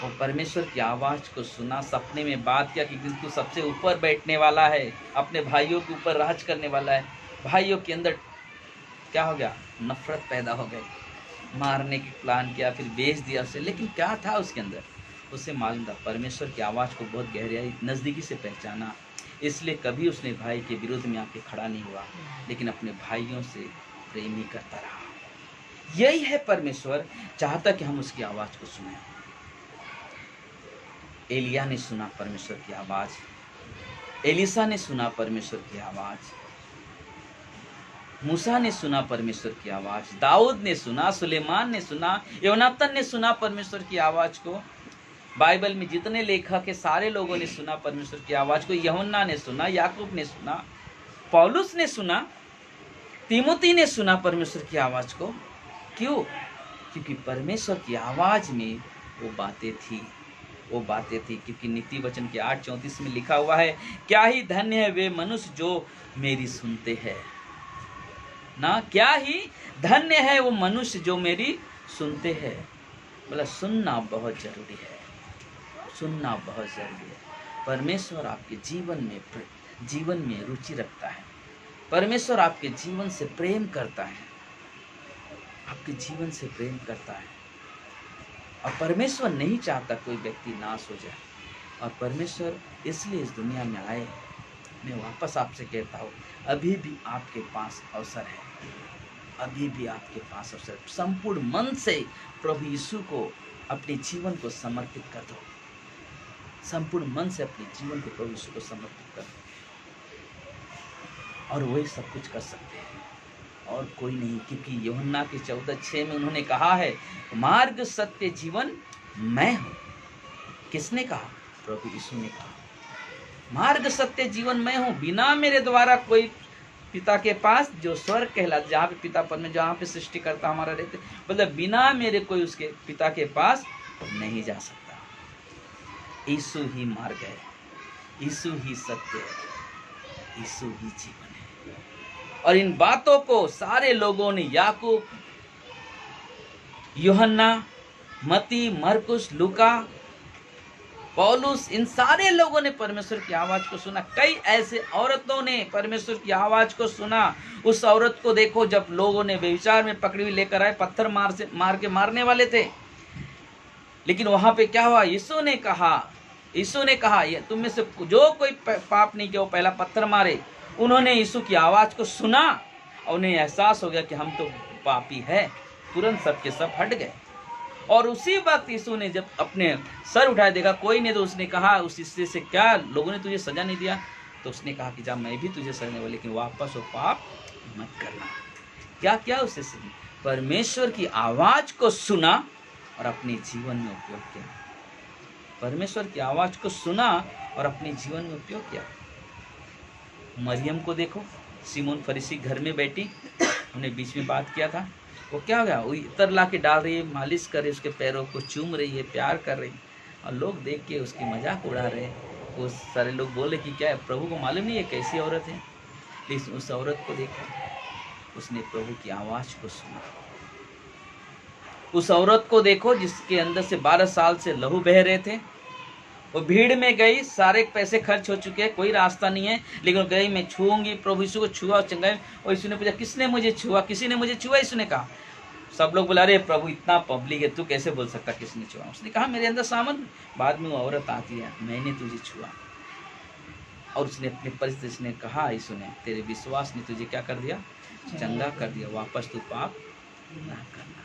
वो परमेश्वर की आवाज को सुना, सपने में बात किया कि तू सबसे ऊपर बैठने वाला है, अपने भाइयों के ऊपर राज करने वाला है। भाइयों के अंदर क्या हो गया? नफरत पैदा हो गई, मारने की प्लान किया, फिर बेच दिया उसे। लेकिन क्या था उसके अंदर? उसे मालूम था, परमेश्वर की आवाज़ को बहुत गहराई नज़दीकी से पहचाना, इसलिए कभी उसने भाई के विरोध में आके खड़ा नहीं हुआ, लेकिन अपने भाइयों से प्रेम ही करता रहा। यही है परमेश्वर चाहता कि हम उसकी आवाज़ को सुने। एलिया ने सुना परमेश्वर की आवाज़, एलिसा ने सुना परमेश्वर की आवाज़, मूसा ने सुना परमेश्वर की आवाज़, दाऊद ने सुना, सुलेमान ने सुना, योनातन ने सुना परमेश्वर की आवाज़ को। बाइबल में जितने लेखक है सारे लोगों ने सुना परमेश्वर की आवाज़ को। यूहन्ना ने सुना, याकूब ने सुना, पौलुस ने सुना, तीमुथी ने सुना परमेश्वर की आवाज़ को। क्यों? क्योंकि परमेश्वर की आवाज़ में वो बातें थी, क्योंकि नीति वचन के 8:34 में लिखा हुआ है, क्या ही धन्य है वे मनुष्य जो मेरी सुनते हैं ना, क्या ही धन्य है वो मनुष्य जो मेरी सुनते हैं। बोला सुनना बहुत जरूरी है, सुनना बहुत जरूरी है। परमेश्वर आपके जीवन में रुचि रखता है, परमेश्वर आपके जीवन से प्रेम करता है, आपके जीवन से प्रेम करता है। और परमेश्वर नहीं चाहता कोई व्यक्ति नाश हो जाए, और परमेश्वर इसलिए इस दुनिया में आए। मैं वापस आपसे कहता हूँ, अभी भी आपके पास अवसर है, अभी भी आपके पास अवसर। संपूर्ण मन से प्रभु यीशु को अपने जीवन को समर्पित कर दो, संपूर्ण मन से अपने जीवन को प्रभु यीशु को समर्पित कर दो, और वही सब कुछ कर सकते हैं और कोई नहीं। क्योंकि यूहन्ना के 14:6 में उन्होंने कहा है, मार्ग सत्य जीवन मैं हूँ। किसने कहा? प्रभु यीशु ने कहा, मार्ग सत्य जीवन मैं हूँ, बिना मेरे द्वारा कोई पिता के पास, जो स्वर्ग कहलाता, जहाँ पे पिता पद में, जहाँ पे सृष्टिकर्ता हमारा रहते, मतलब बिना मेरे कोई उसके पिता के पास नहीं जा सकता। यीशु ही मार्ग है, यीशु ही सत्य है, यीशु ही जीवन है। और इन बातों को सारे लोगों ने, याकूब, यूहन्ना, मती, मरकुस, लूका, पौलुस, इन सारे लोगों ने परमेश्वर की आवाज को सुना। कई ऐसे औरतों ने परमेश्वर की आवाज को सुना। उस औरत को देखो, जब लोगों ने व्यभिचार में पकड़ी हुई लेकर आए, पत्थर मार के मारने वाले थे, लेकिन वहां पे क्या हुआ? यीशु ने कहा ये तुम में से जो कोई पाप नहीं किया वो पहला पत्थर मारे। उन्होंने यीशु की आवाज को सुना और उन्हें एहसास हो गया कि हम तो पापी है। तुरंत सबके सब हट गए। और उसी वक्त यीशु ने जब अपने सर उठाए, देखा कोई नहीं, तो उसने कहा उस हिस्से से, क्या लोगों ने तुझे सजा नहीं दिया? तो उसने कहा कि जा, मैं भी तुझे सजा नहीं, लेकिन वापस वो पाप मत करना। क्या क्या उससे परमेश्वर की आवाज को सुना और अपने जीवन में उपयोग किया। परमेश्वर की आवाज को सुना और अपने जीवन में उपयोग किया। मरियम को देखो, सिमोन फरीसी घर में बैठी, हमने बीच में बात किया था, वो क्या हो गया, वो इतर ला के डाल रही है, मालिश कर रही है, उसके पैरों को चूम रही है, प्यार कर रही है, और लोग देख के उसकी मजाक उड़ा रहे हैं। वो सारे लोग बोले कि क्या है, प्रभु को मालूम नहीं है कैसी औरत है। लेकिन उस औरत को देखा, उसने प्रभु की आवाज़ को सुना। उस औरत को देखो जिसके अंदर से 12 साल से लहू बह रहे थे। वो भीड़ में गई, सारे पैसे खर्च हो चुके हैं, कोई रास्ता नहीं है, लेकिन गई, मैं छूऊंगी, प्रभु यीशु को छुआ और चंगाई। और यीशु ने पूछा, किसने मुझे छुआ, किसी ने मुझे छुआ? यीशु ने कहा। सब लोग बोला, अरे प्रभु इतना पब्लिक है, तू कैसे बोल सकता किसने छुआ? उसने कहा, मेरे अंदर सामर्थ। बाद में वो औरत आती है, मैंने तुझे छुआ। और उसने अपनी परिस्थिति ने कहा, यीशु ने, तेरे विश्वास ने तुझे क्या कर दिया, चंगा कर दिया, वापस तू पाप ना करना।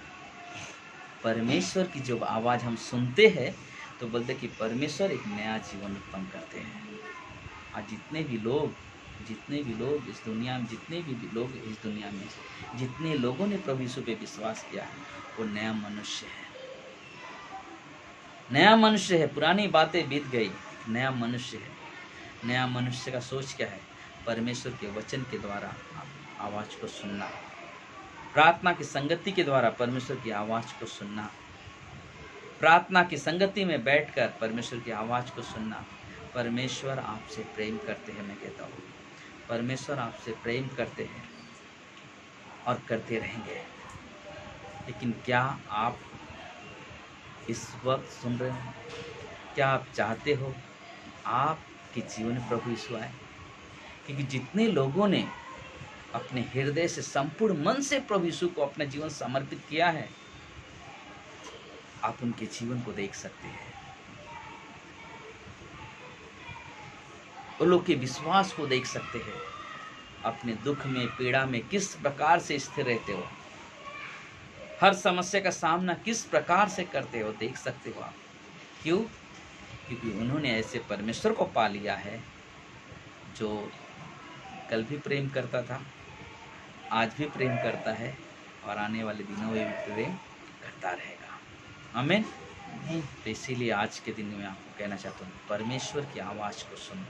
परमेश्वर की जब आवाज़ हम सुनते हैं तो बोलते कि परमेश्वर एक नया जीवन उत्पन्न करते हैं। आज जितने भी लोग इस दुनिया में, जितने लोगों ने प्रभु यीशु पे विश्वास किया है, वो नया मनुष्य है। पुरानी बातें बीत गई, नया मनुष्य है। नया मनुष्य का सोच क्या है? परमेश्वर के वचन के द्वारा आवाज़ को सुनना, प्रार्थना की संगति के द्वारा परमेश्वर की आवाज़ को सुनना, प्रार्थना की संगति में बैठकर परमेश्वर की आवाज़ को सुनना। परमेश्वर आपसे प्रेम करते हैं, मैं कहता हूँ, परमेश्वर आपसे प्रेम करते हैं और करते रहेंगे। लेकिन क्या आप इस वक्त सुन रहे हो? क्या आप चाहते हो आपके जीवन में प्रभु यीशु आए? क्योंकि जितने लोगों ने अपने हृदय से, संपूर्ण मन से प्रभु यीशु को अपना जीवन समर्पित किया है, आप उनके जीवन को देख सकते हैं, उन लोग के विश्वास को देख सकते हैं। अपने दुख में, पीड़ा में किस प्रकार से स्थिर रहते हो, हर समस्या का सामना किस प्रकार से करते हो, देख सकते हो आप। क्यों? क्योंकि उन्होंने ऐसे परमेश्वर को पा लिया है जो कल भी प्रेम करता था, आज भी प्रेम करता है और आने वाले दिनों में भी प्रेम करता रहेगा। आमीन। तो इसीलिए आज के दिन में आपको कहना चाहता हूँ, परमेश्वर की आवाज़ को सुनो,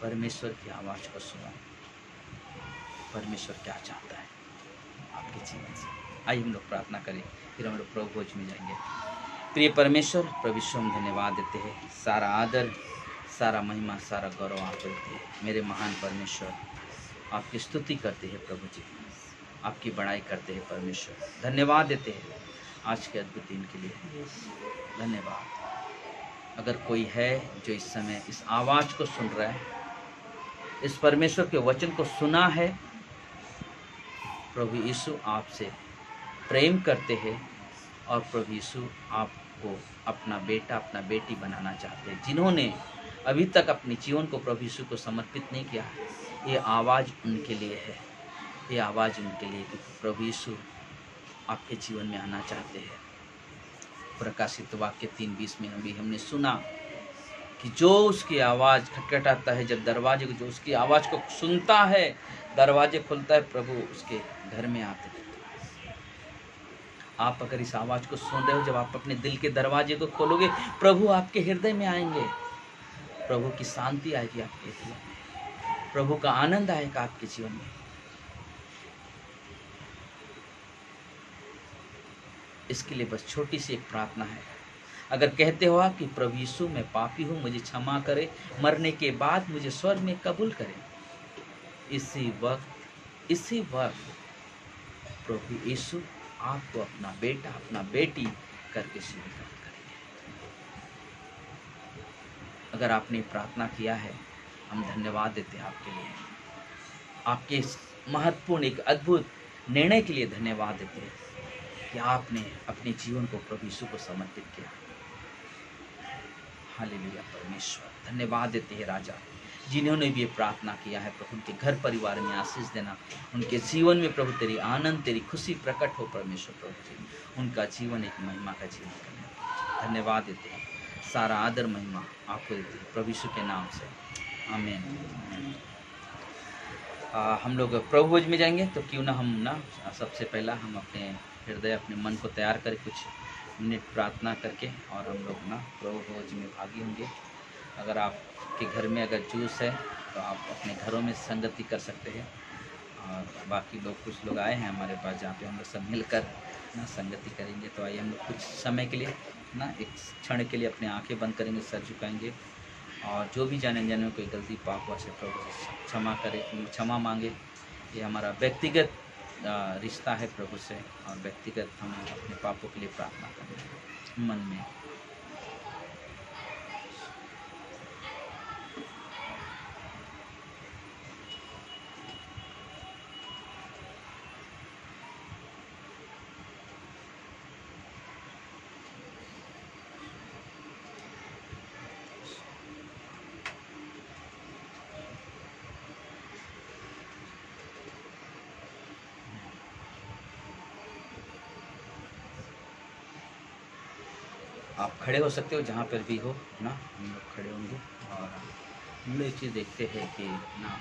परमेश्वर की आवाज़ को सुनो। परमेश्वर क्या चाहता है आपके जीवन से। आइए हम लोग प्रार्थना करें, फिर हम लोग प्रभु भोज में जाएंगे। प्रिय परमेश्वर, प्रभु यीशु हम धन्यवाद देते हैं, सारा आदर, सारा महिमा, सारा गौरव आप देते हैं। मेरे महान परमेश्वर, आपकी स्तुति करते हैं प्रभु जी, आपकी बड़ाई करते हैं परमेश्वर। धन्यवाद देते हैं आज के अद्भुत दिन के लिए, धन्यवाद। अगर कोई है जो इस समय इस आवाज़ को सुन रहा है, इस परमेश्वर के वचन को सुना है, प्रभु यीशु आपसे प्रेम करते हैं और प्रभु यीशु आपको अपना बेटा, अपना बेटी बनाना चाहते हैं। जिन्होंने अभी तक अपने जीवन को प्रभु यीशु को समर्पित नहीं किया, ये आवाज़ उनके लिए है, ये आवाज़ उनके लिए, क्योंकि प्रभु यीशु आपके जीवन में आना चाहते हैं। प्रकाशित वाक्य 3:20 में अभी हमने सुना कि जो उसकी आवाज़ खटखटाता है, जब दरवाजे को, जो उसकी आवाज़ को सुनता है, दरवाजे खुलता है, प्रभु उसके घर में आते हैं। आप अगर इस आवाज़ को सुन रहे हो, जब आप अपने दिल के दरवाजे को खोलोगे, प्रभु आपके हृदय में आएंगे, प्रभु की शांति आएगी आपके जीवन में, प्रभु का आनंद आएगा आपके जीवन में। इसके लिए बस छोटी सी एक प्रार्थना है। अगर कहते हो आप कि प्रभु यीशु मैं पापी हूँ, मुझे क्षमा करे, मरने के बाद मुझे स्वर्ग में कबूल करें, इसी वक्त प्रभु यीशु आपको अपना बेटा, अपना बेटी करके स्वीकार करेंगे। अगर आपने प्रार्थना किया है, हम धन्यवाद देते हैं आपके लिए, आपके इस महत्वपूर्ण एक अद्भुत निर्णय के लिए धन्यवाद देते हैं कि आपने अपने जीवन को प्रभु यीशु को समर्पित किया। हालेलुया परमेश्वर, धन्यवाद देते हैं राजा, जिन्होंने भी ये प्रार्थना किया है प्रभु, उनके घर परिवार में आशीष देना, उनके जीवन में प्रभु तेरी आनंद, तेरी खुशी प्रकट हो परमेश्वर। प्रभु जी उनका जीवन एक महिमा का जीवन करने, धन्यवाद देते हैं। सारा आदर महिमा आपको देते हैं प्रभु यीशु के नाम से, आमीन। हम लोग प्रभु भोज में जाएंगे, तो क्यों ना हम सबसे पहला हम अपने हृदय, अपने मन को तैयार करें, कुछ मिनट प्रार्थना करके, और हम लोग प्रभु भोज में भागी होंगे। अगर आपके घर में अगर जूस है तो आप अपने घरों में संगति कर सकते हैं, और बाकी लोग कुछ लोग आए हैं हमारे पास जहाँ पे हम लोग सब मिलकर ना संगति करेंगे। तो आइए हम लोग कुछ समय के लिए ना एक क्षण के लिए अपनी आंखें बंद करेंगे, सर झुकाएंगे और जो भी जाने अनजाने में कोई गलती पाप हुआ से प्रभु से क्षमा करे, क्षमा मांगे। ये हमारा व्यक्तिगत रिश्ता है प्रभु से और व्यक्तिगत हम अपने पापों के लिए प्रार्थना करें मन में। आप खड़े हो सकते हो जहाँ पर भी हो ना, हम लोग खड़े होंगे और हम लोग एक चीज़ देखते हैं कि ना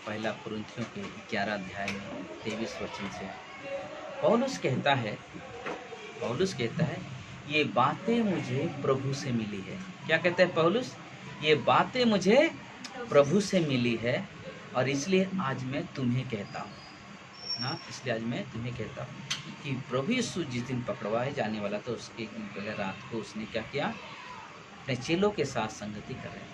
पहला कुरिन्थियों के 11 अध्याय में 23 वचन से पौलुस कहता है ये बातें मुझे प्रभु से मिली है। क्या कहता है पौलुस? ये बातें मुझे प्रभु से मिली है और इसलिए आज मैं तुम्हें कहता हूँ ना, इसलिए आज मैं तुम्हें कहता हूँ कि प्रभु यीशु जिस दिन पकड़वाए जाने वाला था उसके एक दिन पहले रात को उसने क्या किया, अपने चेलों के साथ संगति कर रहे थे।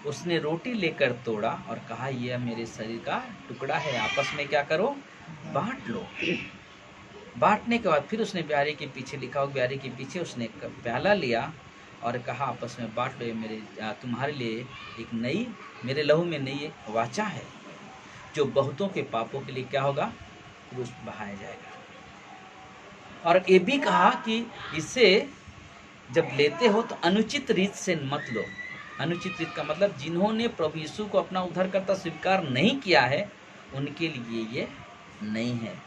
उसने रोटी लेकर तोड़ा और कहा यह मेरे शरीर का टुकड़ा है, आपस में क्या करो, बांट लो। बांटने के बाद फिर उसने ब्यारी के पीछे, लिखा हो ब्यारी के पीछे उसने प्याला लिया और कहा आपस में बांट लो, ये मेरे तुम्हारे लिए एक नई, मेरे लहू में नई एक वाचा है जो बहुतों के पापों के लिए क्या होगा, क्रूस बहाया जाएगा। और ये भी कहा कि इसे जब लेते हो तो अनुचित रीत से मत लो। अनुचित रीत का मतलब जिन्होंने प्रभु यीशु को अपना उद्धारकर्ता स्वीकार नहीं किया है उनके लिए ये नहीं है,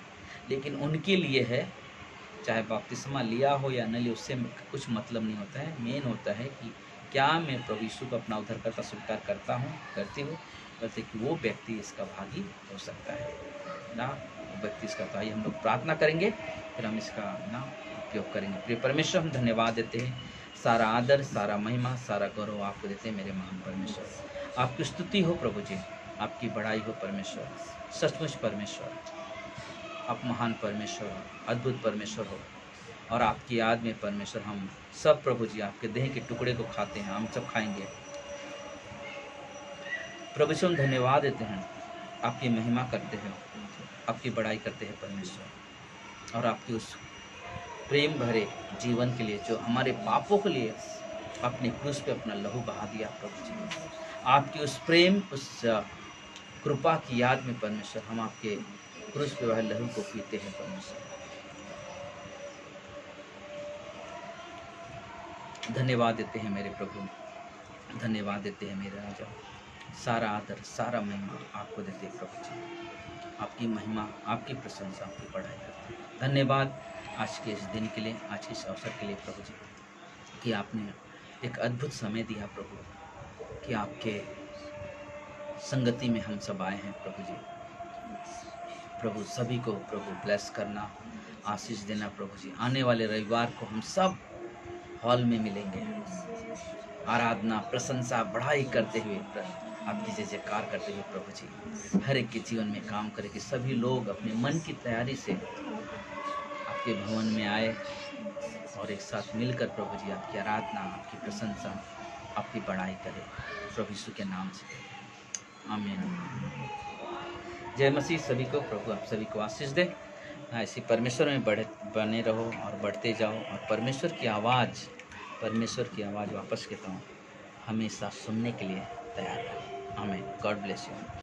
लेकिन उनके लिए है, चाहे बपतिस्मा लिया हो या न लिया उससे कुछ मतलब नहीं होता है। मेन होता है कि क्या मैं प्रभु यीशु को अपना उद्धारकर्ता स्वीकार करता हूँ, करती हूँ, कहते कि वो व्यक्ति इसका भागी हो सकता है ना, व्यक्ति इसका। तो आइए हम लोग प्रार्थना करेंगे फिर हम इसका ना उपयोग करेंगे। प्रिय परमेश्वर, हम धन्यवाद देते हैं, सारा आदर, सारा महिमा, सारा गौरव आपको देते हैं मेरे महान परमेश्वर। आपकी स्तुति हो प्रभु जी, आपकी बड़ाई हो परमेश्वर। सचमुच परमेश्वर आप महान परमेश्वर हो, अद्भुत परमेश्वर हो और आपकी याद में परमेश्वर हम सब प्रभु जी आपके देह के टुकड़े को खाते हैं, हम सब खाएंगे। प्रभु से हम धन्यवाद देते हैं, आपकी महिमा करते हैं, आपकी बड़ाई करते हैं परमेश्वर, और आपकी उस प्रेम भरे जीवन के लिए जो हमारे पापों के लिए अपने क्रूस पे अपना लहू बहा दिया प्रभु जी। आपकी उस प्रेम, उस कृपा की याद में परमेश्वर हम आपके क्रूस पे वह लहू को पीते हैं परमेश्वर। धन्यवाद देते हैं मेरे प्रभु, धन्यवाद देते हैं मेरे राजा। सारा आदर, सारा महिमा आपको देते हैं प्रभु जी। आपकी महिमा, आपकी प्रशंसा, आपकी बड़ाई करते हैं। धन्यवाद आज के इस दिन के लिए, आज के इस अवसर के लिए प्रभु जी, कि आपने एक अद्भुत समय दिया प्रभु, कि आपके संगति में हम सब आए हैं प्रभु जी। प्रभु सभी को प्रभु ब्लेस करना, आशीष देना प्रभु जी। आने वाले रविवार को हम सब हॉल में मिलेंगे, आराधना, प्रशंसा, बढ़ाई करते हुए, आपकी जय जयकार करते हुए प्रभु जी। हर एक के जीवन में काम करें कि सभी लोग अपने मन की तैयारी से आपके भवन में आए और एक साथ मिलकर प्रभु जी आपकी आराधना, आपकी प्रशंसा, आपकी बड़ाई करें प्रभु यीशु के नाम से। आमीन। जय मसीह। सभी को प्रभु आप सभी को आशीष दे। ऐसी परमेश्वर में बने रहो और बढ़ते जाओ, और परमेश्वर की आवाज़ वापस कहता हूँ हमेशा सुनने के लिए तैयार रहो। आमीन। God bless you.